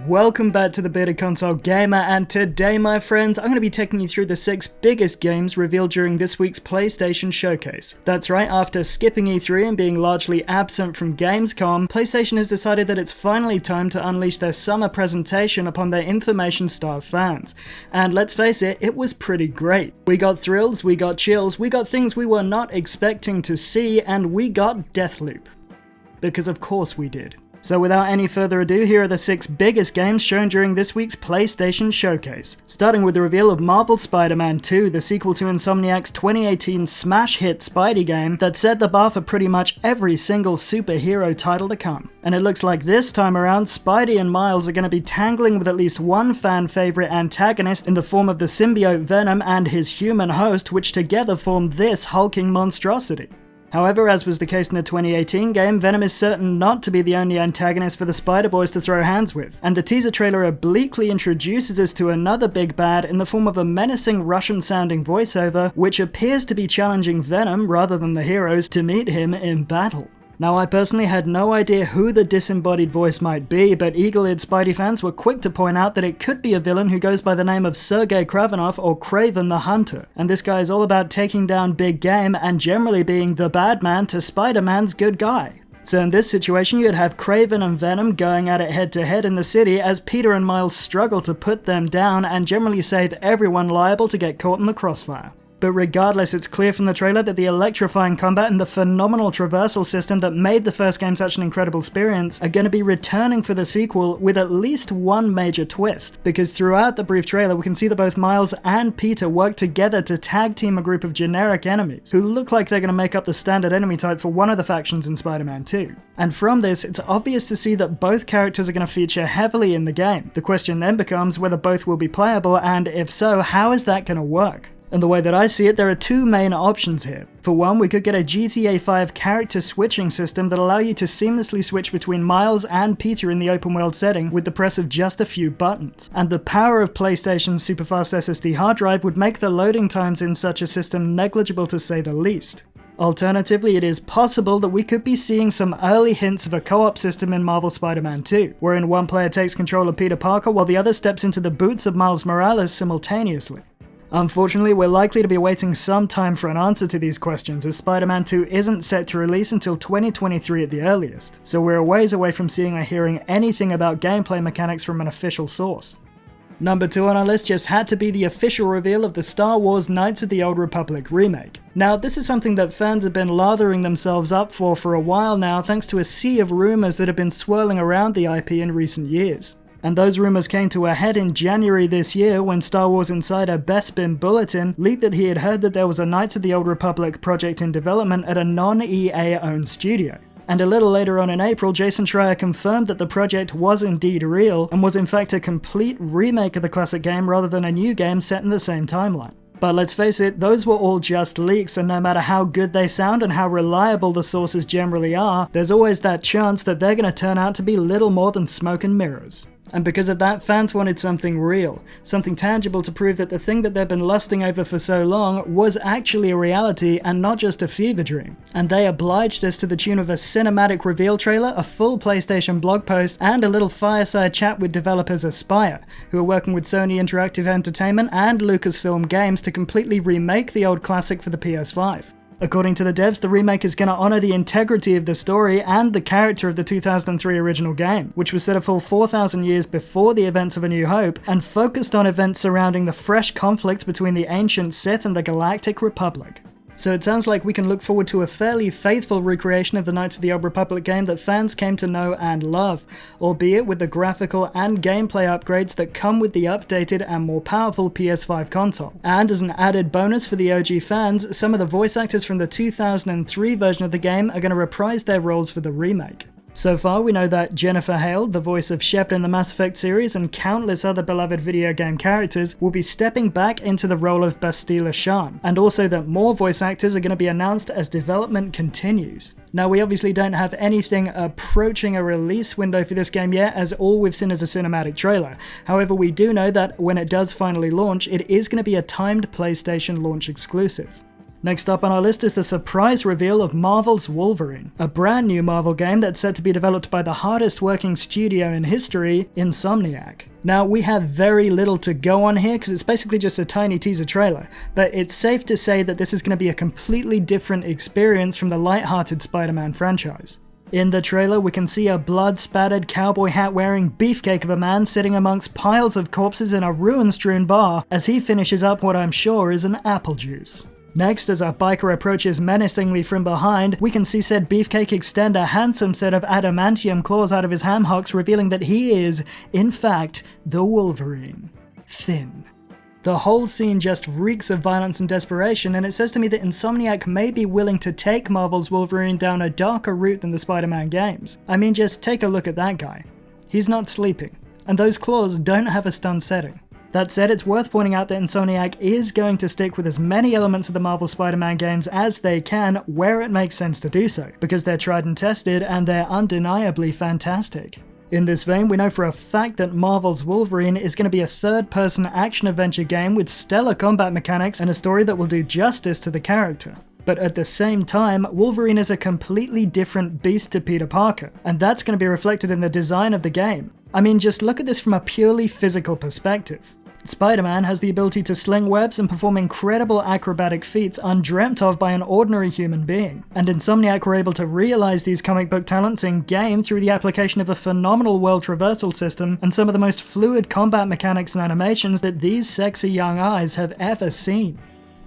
Welcome back to the Bearded Console Gamer, and today, my friends, I'm going to be taking you through the 6 biggest games revealed during this week's PlayStation Showcase. That's right, after skipping E3 and being largely absent from Gamescom, PlayStation has decided that it's finally time to unleash their summer presentation upon their information-starved fans. And let's face it, it was pretty great. We got thrills, we got chills, we got things we were not expecting to see, and we got Deathloop. Because of course we did. So without any further ado, here are the 6 biggest games shown during this week's PlayStation Showcase. Starting with the reveal of Marvel's Spider-Man 2, the sequel to Insomniac's 2018 smash hit Spidey game that set the bar for pretty much every single superhero title to come. And it looks like this time around, Spidey and Miles are going to be tangling with at least one fan favorite antagonist in the form of the symbiote Venom and his human host, which together form this hulking monstrosity. However, as was the case in the 2018 game, Venom is certain not to be the only antagonist for the Spider-Boys to throw hands with, and the teaser trailer obliquely introduces us to another big bad in the form of a menacing Russian-sounding voiceover, which appears to be challenging Venom, rather than the heroes, to meet him in battle. Now, I personally had no idea who the disembodied voice might be, but eagle-eared Spidey fans were quick to point out that it could be a villain who goes by the name of Sergei Kravenov or Kraven the Hunter, and this guy is all about taking down big game and generally being the bad man to Spider-Man's good guy. So in this situation, you'd have Kraven and Venom going at it head-to-head in the city as Peter and Miles struggle to put them down and generally save everyone liable to get caught in the crossfire. But regardless, it's clear from the trailer that the electrifying combat and the phenomenal traversal system that made the first game such an incredible experience are going to be returning for the sequel with at least one major twist. Because throughout the brief trailer, we can see that both Miles and Peter work together to tag team a group of generic enemies, who look like they're going to make up the standard enemy type for one of the factions in Spider-Man 2. And from this, it's obvious to see that both characters are going to feature heavily in the game. The question then becomes whether both will be playable, and if so, how is that going to work? And the way that I see it, there are 2 main options here. For one, we could get a GTA 5 character switching system that allow you to seamlessly switch between Miles and Peter in the open world setting with the press of just a few buttons. And the power of PlayStation's superfast SSD hard drive would make the loading times in such a system negligible to say the least. Alternatively, it is possible that we could be seeing some early hints of a co-op system in Marvel's Spider-Man 2, wherein one player takes control of Peter Parker while the other steps into the boots of Miles Morales simultaneously. Unfortunately, we're likely to be waiting some time for an answer to these questions, as Spider-Man 2 isn't set to release until 2023 at the earliest, so we're a ways away from seeing or hearing anything about gameplay mechanics from an official source. Number 2 on our list just had to be the official reveal of the Star Wars Knights of the Old Republic remake. Now, this is something that fans have been lathering themselves up for a while now, thanks to a sea of rumors that have been swirling around the IP in recent years. And those rumors came to a head in January this year when Star Wars insider Bespin Bulletin leaked that he had heard that there was a Knights of the Old Republic project in development at a non-EA owned studio. And a little later on in April, Jason Schreier confirmed that the project was indeed real and was in fact a complete remake of the classic game rather than a new game set in the same timeline. But let's face it, those were all just leaks, and no matter how good they sound and how reliable the sources generally are, there's always that chance that they're going to turn out to be little more than smoke and mirrors. And because of that, fans wanted something real, something tangible to prove that the thing that they've been lusting over for so long was actually a reality and not just a fever dream. And they obliged us to the tune of a cinematic reveal trailer, a full PlayStation blog post, and a little fireside chat with developers Aspyr, who are working with Sony Interactive Entertainment and Lucasfilm Games to completely remake the old classic for the PS5. According to the devs, the remake is going to honour the integrity of the story and the character of the 2003 original game, which was set a full 4,000 years before the events of A New Hope, and focused on events surrounding the fresh conflicts between the ancient Sith and the Galactic Republic. So it sounds like we can look forward to a fairly faithful recreation of the Knights of the Old Republic game that fans came to know and love, albeit with the graphical and gameplay upgrades that come with the updated and more powerful PS5 console. And as an added bonus for the OG fans, some of the voice actors from the 2003 version of the game are going to reprise their roles for the remake. So far, we know that Jennifer Hale, the voice of Shepard in the Mass Effect series, and countless other beloved video game characters will be stepping back into the role of Bastila Shan, and also that more voice actors are going to be announced as development continues. Now, we obviously don't have anything approaching a release window for this game yet, as all we've seen is a cinematic trailer. However, we do know that when it does finally launch, it is going to be a timed PlayStation launch exclusive. Next up on our list is the surprise reveal of Marvel's Wolverine, a brand new Marvel game that's said to be developed by the hardest working studio in history, Insomniac. Now, we have very little to go on here because it's basically just a tiny teaser trailer, but it's safe to say that this is going to be a completely different experience from the light-hearted Spider-Man franchise. In the trailer, we can see a blood-spattered cowboy hat-wearing beefcake of a man sitting amongst piles of corpses in a ruin-strewn bar as he finishes up what I'm sure is an apple juice. Next, as our biker approaches menacingly from behind, we can see said beefcake extend a handsome set of adamantium claws out of his ham hocks, revealing that he is, in fact, the Wolverine. Thin. The whole scene just reeks of violence and desperation, and it says to me that Insomniac may be willing to take Marvel's Wolverine down a darker route than the Spider-Man games. I mean, just take a look at that guy. He's not sleeping, and those claws don't have a stun setting. That said, it's worth pointing out that Insomniac is going to stick with as many elements of the Marvel Spider-Man games as they can where it makes sense to do so, because they're tried and tested and they're undeniably fantastic. In this vein, we know for a fact that Marvel's Wolverine is going to be a third-person action-adventure game with stellar combat mechanics and a story that will do justice to the character. But at the same time, Wolverine is a completely different beast to Peter Parker, and that's going to be reflected in the design of the game. I mean, just look at this from a purely physical perspective. Spider-Man has the ability to sling webs and perform incredible acrobatic feats undreamt of by an ordinary human being. And Insomniac were able to realize these comic book talents in-game through the application of a phenomenal world traversal system and some of the most fluid combat mechanics and animations that these sexy young eyes have ever seen.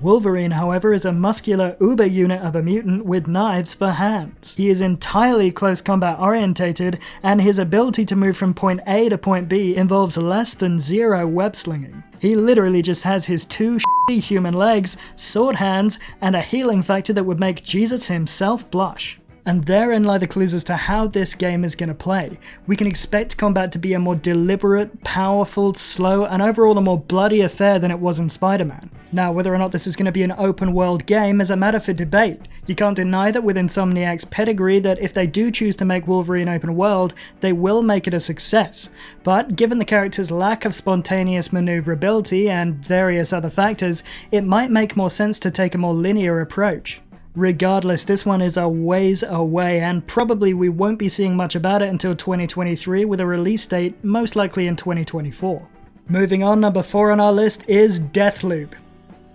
Wolverine, however, is a muscular uber unit of a mutant with knives for hands. He is entirely close combat orientated, and his ability to move from point A to point B involves less than zero web slinging. He literally just has his two shitty human legs, sword hands, and a healing factor that would make Jesus himself blush. And therein lie the clues as to how this game is going to play. We can expect combat to be a more deliberate, powerful, slow, and overall a more bloody affair than it was in Spider-Man. Now, whether or not this is going to be an open world game is a matter for debate. You can't deny that with Insomniac's pedigree that if they do choose to make Wolverine open world, they will make it a success. But given the character's lack of spontaneous maneuverability and various other factors, it might make more sense to take a more linear approach. Regardless, this one is a ways away, and probably we won't be seeing much about it until 2023, with a release date most likely in 2024. Moving on, number 4 on our list is Deathloop.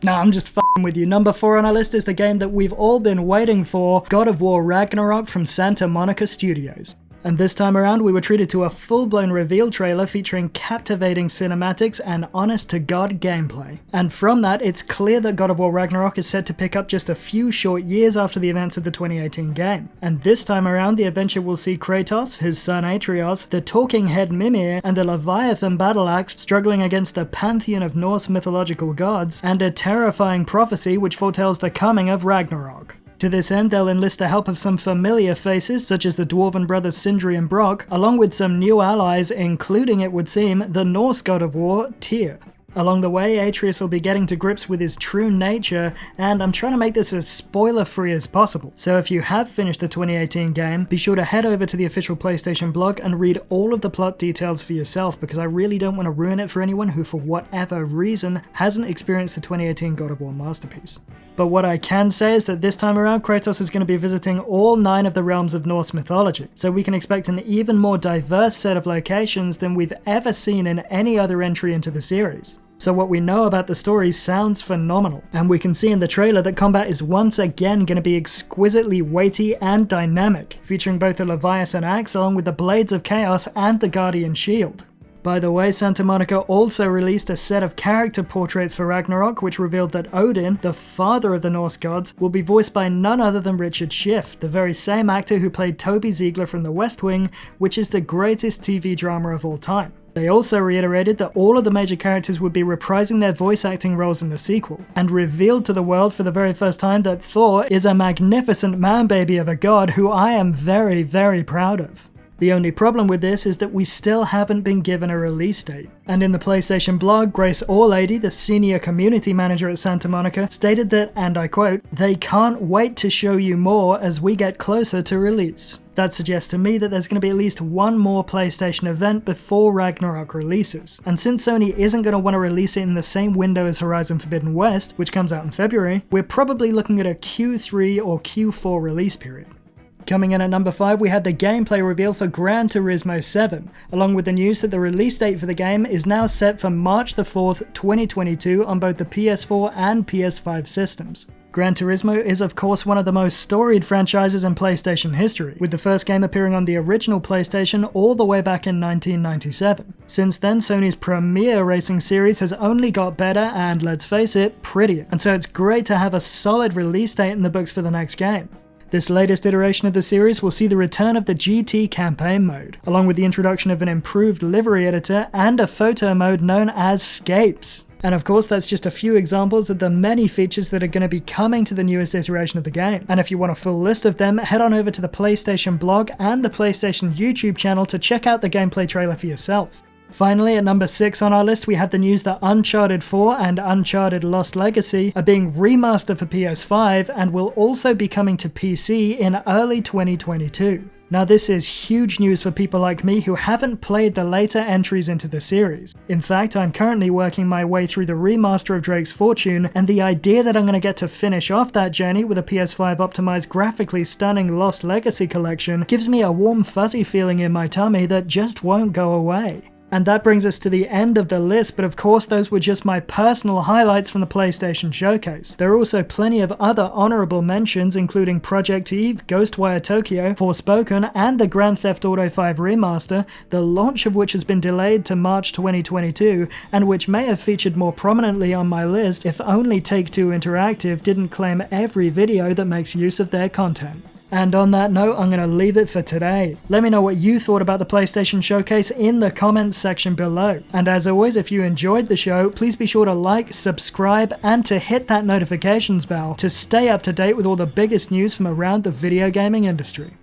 Nah, I'm just f***ing with you. Number 4 on our list is the game that we've all been waiting for, God of War Ragnarok from Santa Monica Studios. And this time around, we were treated to a full-blown reveal trailer featuring captivating cinematics and honest-to-God gameplay. And from that, it's clear that God of War Ragnarok is set to pick up just a few short years after the events of the 2018 game. And this time around, the adventure will see Kratos, his son Atreus, the talking head Mimir, and the Leviathan battle axe struggling against the pantheon of Norse mythological gods, and a terrifying prophecy which foretells the coming of Ragnarok. To this end, they'll enlist the help of some familiar faces, such as the Dwarven brothers Sindri and Brock, along with some new allies, including, it would seem, the Norse god of war, Tyr. Along the way, Atreus will be getting to grips with his true nature, and I'm trying to make this as spoiler-free as possible. So if you have finished the 2018 game, be sure to head over to the official PlayStation blog and read all of the plot details for yourself, because I really don't want to ruin it for anyone who, for whatever reason, hasn't experienced the 2018 God of War masterpiece. But what I can say is that this time around, Kratos is going to be visiting all 9 of the realms of Norse mythology, so we can expect an even more diverse set of locations than we've ever seen in any other entry into the series. So what we know about the story sounds phenomenal, and we can see in the trailer that combat is once again going to be exquisitely weighty and dynamic, featuring both the Leviathan axe along with the Blades of Chaos and the Guardian Shield. By the way, Santa Monica also released a set of character portraits for Ragnarok, which revealed that Odin, the father of the Norse gods, will be voiced by none other than Richard Schiff, the very same actor who played Toby Ziegler from The West Wing, which is the greatest TV drama of all time. They also reiterated that all of the major characters would be reprising their voice acting roles in the sequel, and revealed to the world for the very first time that Thor is a magnificent man-baby of a god who I am very, very proud of. The only problem with this is that we still haven't been given a release date. And in the PlayStation blog, Grace Orlady, the senior community manager at Santa Monica, stated that, and I quote, "They can't wait to show you more as we get closer to release." That suggests to me that there's going to be at least one more PlayStation event before Ragnarok releases. And since Sony isn't going to want to release it in the same window as Horizon Forbidden West, which comes out in February, we're probably looking at a Q3 or Q4 release period. Coming in at number 5, we had the gameplay reveal for Gran Turismo 7, along with the news that the release date for the game is now set for March the 4th, 2022 on both the PS4 and PS5 systems. Gran Turismo is of course one of the most storied franchises in PlayStation history, with the first game appearing on the original PlayStation all the way back in 1997. Since then, Sony's premier racing series has only got better and, let's face it, prettier, and so it's great to have a solid release date in the books for the next game. This latest iteration of the series will see the return of the GT campaign mode, along with the introduction of an improved livery editor and a photo mode known as Scapes. And of course, that's just a few examples of the many features that are going to be coming to the newest iteration of the game. And if you want a full list of them, head on over to the PlayStation blog and the PlayStation YouTube channel to check out the gameplay trailer for yourself. Finally, at number 6 on our list, we have the news that Uncharted 4 and Uncharted Lost Legacy are being remastered for PS5 and will also be coming to PC in early 2022. Now this is huge news for people like me who haven't played the later entries into the series. In fact, I'm currently working my way through the remaster of Drake's Fortune, and the idea that I'm going to get to finish off that journey with a PS5 optimized graphically stunning Lost Legacy collection gives me a warm fuzzy feeling in my tummy that just won't go away. And that brings us to the end of the list, but of course those were just my personal highlights from the PlayStation Showcase. There are also plenty of other honorable mentions, including Project Eve, Ghostwire Tokyo, Forspoken, and the Grand Theft Auto 5 Remaster, the launch of which has been delayed to March 2022, and which may have featured more prominently on my list if only Take-Two Interactive didn't claim every video that makes use of their content. And on that note, I'm going to leave it for today. Let me know what you thought about the PlayStation Showcase in the comments section below. And as always, if you enjoyed the show, please be sure to like, subscribe, and to hit that notifications bell to stay up to date with all the biggest news from around the video gaming industry.